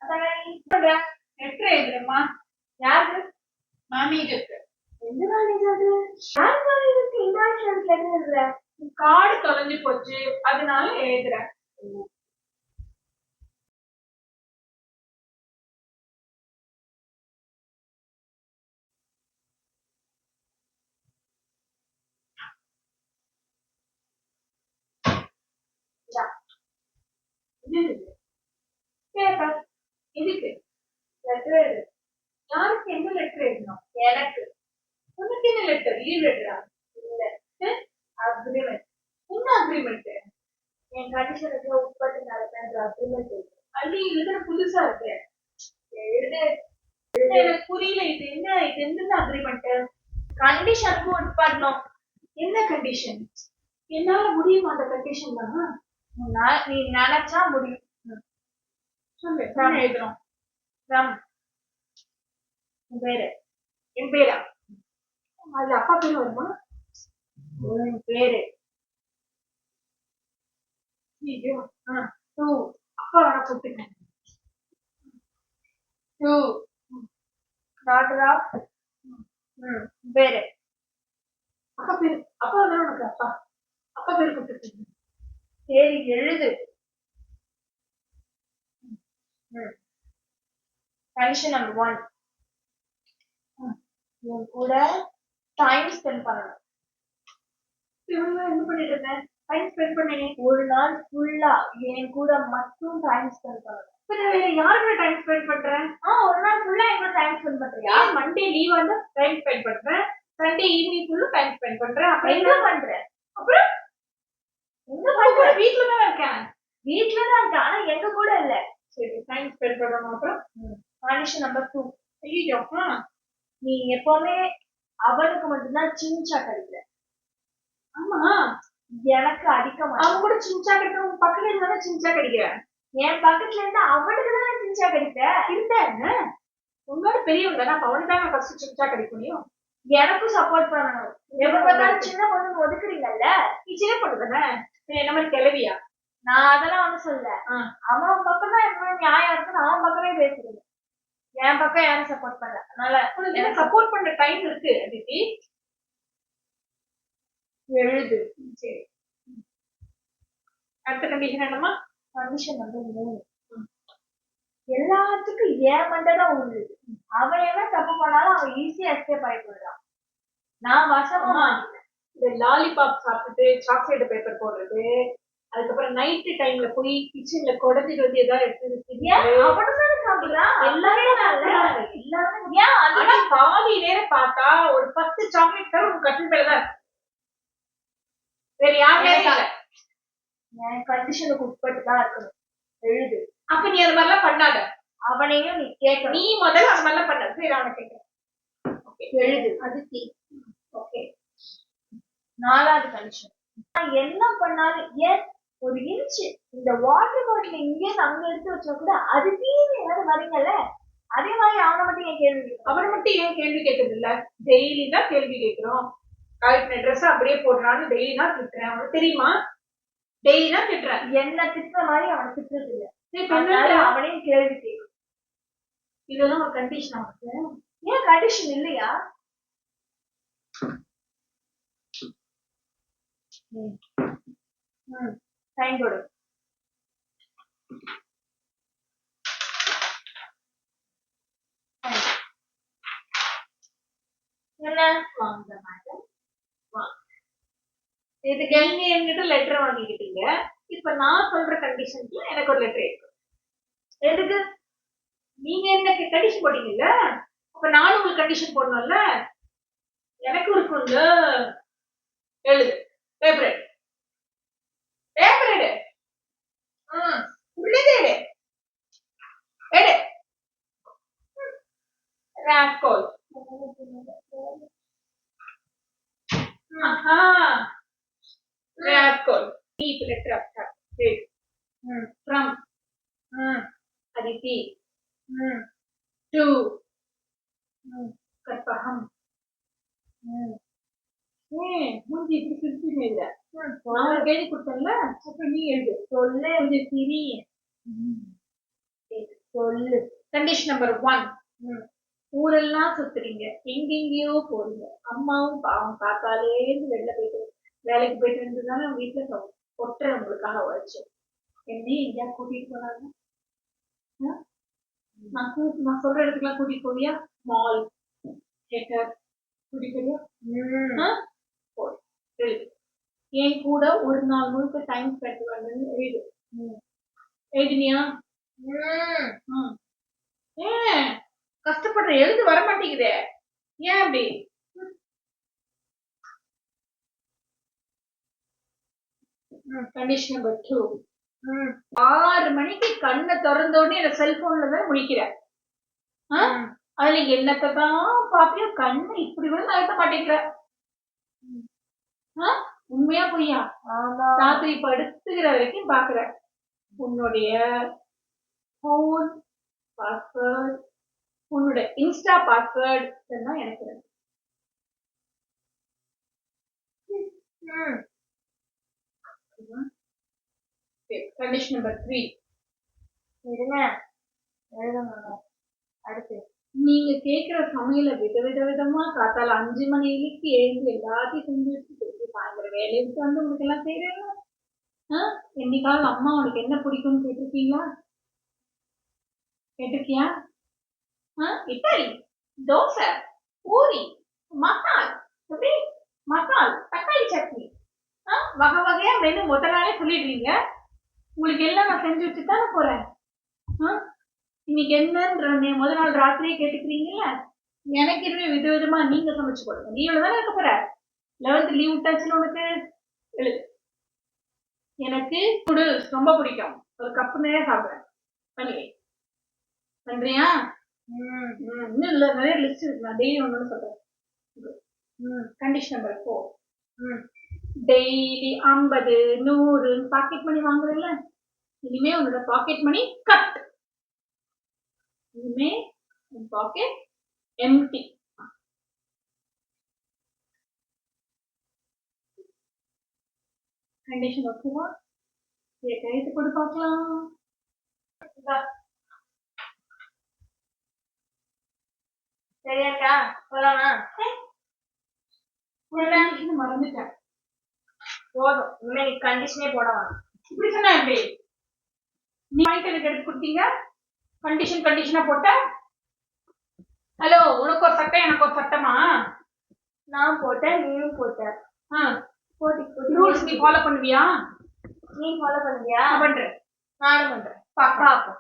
Letter எழுதுறேம்மா. யாருக்கு? மேனேஜருக்கு. எந்த மேனேஜர் அது? யார் மேனேஜருக்கு இன்ட்ராக்ஷன் லெட்டர் எழுதுற? கார்டு தொலைஞ்சு போச்சு, அதனால எழுதுறேன். பேப்பர் இதுக்கு லெட்டர் எழுது. யாருக்கு என்ன லெட்டர் எழுதணும்? எனக்கு. உனக்கு என்ன லெட்டர்? லீவ் லெட்டரா? இல்ல, அக்ரிமெண்ட். என்ன அக்ரிமெண்ட்? என் கண்டிஷனுக்கு உட்பட்டு நடக்கிற அக்ரிமெண்ட் இருக்கு. அள்ளி எழுதுற புதுசா இருக்கு. எழுது. எனக்கு புரியல. இது என்ன? இது என்ன அக்ரிமெண்ட்? கண்டிஷனுக்கு உட்படணும். என்ன கண்டிஷன்? என்னால முடியுமா அந்த கண்டிஷன் தான்? நீ நினைச்சா முடியும். சொல்லு. எழுதுறோம். உன் பேரு? என் பேரா? அது அப்பா பேர் வருமா? உன் பேரு? டூ. அப்பா வேணா கூப்பிட்டுங்க. டூ. Doctor of. பேரு? அப்பா பேரு. அப்பா தானே உனக்கு அப்பா. அப்பா பேர் கூப்பிட்டுருக்கீங்க. சரி, எழுது. Condition number 1. என் கூட டைம் ஸ்பெண்ட் பண்ணணும். என்ன பண்ணிட்டு இருந்தேன்? டைம் ஸ்பெண்ட் பண்ணேன். ஒரு நாள் ஃபுல்லா என் கூட மட்டும் டைம் ஸ்பெண்ட் பண்ணணும். யாரு கூட டைம் ஸ்பெண்ட் பண்றேன்? ஒரு நாள் ஃபுல்லா என் கூட டைம் ஸ்பெண்ட் பண்றியா? மண்டே லீவ் வந்து டைம் ஸ்பெண்ட் பண்றேன். சண்டே ஈவினிங் ஃபுல்லா டைம் ஸ்பெண்ட் பண்றேன். அப்புறம் என்ன பண்றேன்? அப்புறம் எங்க பண்ற? வீட்டுல தான் இருக்கேன். வீட்டுல தான் இருக்கேன், ஆனா எங்க கூட இல்ல. சரி, டைம் ஸ்பெண்ட் பண்ணணும். அப்புறம் கண்டிஷன் நம்பர் 2. ஐயோ, நீ எப்பவுமே அவனுக்கு மட்டும்தான் சின்சா கிடைக்கிற. ஆமா, எனக்கு அடிக்க மாட்டேன். அவன் கூட சின்சா கிடைக்க உன் பக்கத்துல இருந்தா சின்சா கிடைக்கிறேன். என் பக்கத்துல இருந்து அவனுக்கு தான் சின்சா கிடைக்கிற. இருந்தேன் உன்னோட பெரியவங்க தானே, அவனுக்கு தான் ஃபர்ஸ்ட் சின்சா கிடைக்க முடியும். எனக்கும் சப்போர்ட் பண்ணணும். எப்ப பார்த்தாலும் சின்ன பொண்ணு ஒதுக்குறீங்கல்ல. நீ சின்ன பொண்ணு தானே, என்ன மாதிரி கிளவியா? நான் அதெல்லாம் ஒண்ணு சொல்ல. அவன் பக்கம் தான் என்ன நியாயம் இருக்குன்னு அவன் பக்கமே பேசுறீங்க. என் பக்கம் யாரும் சப்போர்ட் பண்ணல. அதனால எனக்கு சப்போர்ட் பண்ற டைம் இருக்கு. அதித்தி எழுது. சரி, அடுத்த கண்டிஷன் என்னமா? Condition number 3. எல்லாத்துக்கும் ஏன் மண்டதான் உள்ளது. அவன் என்ன தப்பு பண்ணாலும் அவன் ஈஸியா எஸ்கேப் ஆகி போயிடுறான். நான் வசமா மாட்டேன். இந்த லாலிபாப் சாப்பிட்டுட்டு சாக்லேட் பேப்பர் போடுறது, அதுக்கப்புறம் நைட்டு டைம்ல போய் கிச்சன்ல குடஞ்சிட்டு வந்து ஏதாவது எடுத்து அவனும் சாப்பிடுறான். எல்லாமே எல்லாரும் ஏன்? ஆனா பாதி நேரம் பார்த்தா ஒரு 10 சாக்லேட் தான் உங்க கட்டில் மேல தான் இருக்கு. வேற யாருமே இல்ல. என் கண்டிஷனுக்கு உட்பட்டு தான் இருக்கணும். எழுது. அப்ப நீ அது மாதிரிலாம் பண்ணாத. அவனையும் நீ கேட்க. நீ முதல்ல அது மாதிரிலாம் பண்ணாத. சரி, அவனை கேட்கிறேன். எழுது. அதித்தி. ஓகே. 4வது கண்டிஷன். நான் என்ன பண்ணாலும் ஏன் ஒரு இன்ச் இந்த வாட்டர் பாட்டில் இங்கே அங்க எடுத்து வச்சா கூட அது தீனி ஏதாவது வரீங்கல்ல, அதே மாதிரி அவனை மட்டும் ஏன் கேள்வி? அவனை மட்டும் ஏன் கேள்வி கேட்கறது இல்ல? டெய்லி தான் கேள்வி கேட்கிறோம். கழுத்துல ட்ரெஸ் அப்படியே போடுறான்னு டெய்லி தான் திட்டுறேன். அவனுக்கு தெரியுமா? டெய்லி தான் திட்டுறேன். என்ன திட்டுற மாதிரி அவனை திட்டுறது இல்ல. அவனையும் கேள்வி கேட்கும். இதெல்லாம் ஒரு கண்டிஷன். அவனுக்கு ஏன் கண்டிஷன் இல்லையா? சைன் போடு. என்ன வாங்க மேடம், இதுக்கு நீங்க என்கிட்ட லெட்டர் வாங்கிக்கிட்டீங்க. இப்ப நான் சொல்ற கண்டிஷன்ல எனக்கு ஒரு லெட்டர் இருக்கு. எதுக்கு? நீங்க எனக்கு கண்டிஷன் போட்டீங்கல்ல, அப்ப நானும் உங்களுக்கு கண்டிஷன் போடணும்ல. எனக்கு இருக்கும்ல. எழுது. பேப்பர் எடு. பேப்பர் எடு. உள்ளதே எடு. எடு. Rascal. Rascal. Keep letter of that. From. Aditi. To. Karpaham. மூஞ்சி இப்படி சிரிச்சுமே இல்ல. நான் எழுதி கொடுத்தேன்ல, அப்புறம் நீ எழுது. சொல்ல கொஞ்சம் சிரி. சொல்லு. Condition number 1. ம். ஊரெல்லாம் சுத்துறீங்க, எங்கெங்கேயோ போறீங்க. அம்மாவும் பாவம் காத்தாலேருந்து வெளில போயிட்டு வேலைக்கு போயிட்டு இருந்ததுனால வீட்டுல ஒட்டுற உங்களுக்காக உழைச்சு என்னையும் எங்கேயா கூட்டிட்டு போனாங்க. நான் சொல்ற இடத்துக்குலாம் கூட்டிட்டு போவியா? மால், தியேட்டர் கூட்டிட்டு போவியா? எழுது. என் கூட ஒரு நாள் முழுக்க டைம் ஸ்பெண்ட் பண்ணுன்னு எழுது. எழுதினியா? ஏன் கஷ்டப்படுற? எழுது வர மாட்டேங்குதே, ஏன் அப்படி? Condition number 2. 6 மணிக்கு கண்ணை திறந்த உடனே என்ன செல்போன்ல தான் முழிக்கிற. அதுல என்னத்தான் பாப்பியா? கண்ணை இப்படி கூட நகர்த்த மாட்டேங்கிற. உண்மையா பொய்யா? ராத்திரி படுத்துக்கிற வரைக்கும் பாக்குற. உன்னுடைய போன் பாஸ்வேர்ட், உன்னோட இன்ஸ்டா பாஸ்வேர்ட் இதெல்லாம் எனக்கு இருக்கு. Condition number 3. இருங்க, அடுத்து நீங்க கேக்குற சமையல விதவிதமா காத்தால 5 மணிக்கு எழுந்து எல்லாத்தையும் செஞ்சு வச்சு திருப்பி சாயந்தரம் வேலையை விட்டு வந்து உங்களுக்கு எல்லாம் செய்யறீங்க. என்னைக்காவது அம்மா உனக்கு என்ன பிடிக்கும்னு கேட்டிருக்கீங்களா? கேட்டிருக்கியா? இட்லி, தோசை, பூரி, மசால், மசால், தக்காளி சட்னி, வகை வகையா மெனு முதல் நாளே சொல்லிடுறீங்க. உங்களுக்கு எல்லாம் நான் செஞ்சு வச்சுதானே போறேன். இன்னைக்கு என்னன்ற முதல் நாள் ராத்திரியே கேட்டுக்கிறீங்கல்ல. எனக்கு இதுவே விதவிதமா நீங்க சமைச்சு போடுங்க. நீ இவ்வளவுதானே இருக்க போற. 11th லீவ் விட்டாச்சுன்னு உனக்கு எழுது. எனக்கு நூடுல்ஸ் ரொம்ப பிடிக்கும், ஒரு கப்பு நிறைய சாப்பிடுறேன். பண்ணி பண்றியா? இன்னும் இல்ல, நிறைய லிஸ்ட் இருக்கு, நான் டெய்லி ஒண்ணு சொல்றேன். Condition number 4. Daily 50, 100 pocket money வாங்குறீல்ல, இனிமே உன்னோட பாக்கெட் மணி கட். இனிமே உன் பாக்கெட் எம்டி. கண்டிஷன் ஓகேவா? கைத்து கொடு பார்க்கலாம். சரியாக்கா, போலாமா? மறந்துட்டேன். போதும், இனிமே நீ கண்டிஷனே போடலாம். இப்படி சொன்னா எப்படி? நீ வாங்கிட்டு எனக்கு எடுத்து கொடுத்தீங்க, கண்டிஷனா போட்ட. ஹலோ, உனக்கு ஒரு சட்டை எனக்கு ஒரு சட்டமா? நான் போட்டேன், நீயும் போட்ட. ரூல்ஸ் நீ ஃபாலோ பண்ணுவியா? நீ ஃபாலோ பண்ணுவியா? பண்றேன், நானும் பண்றேன். பாப்போம்.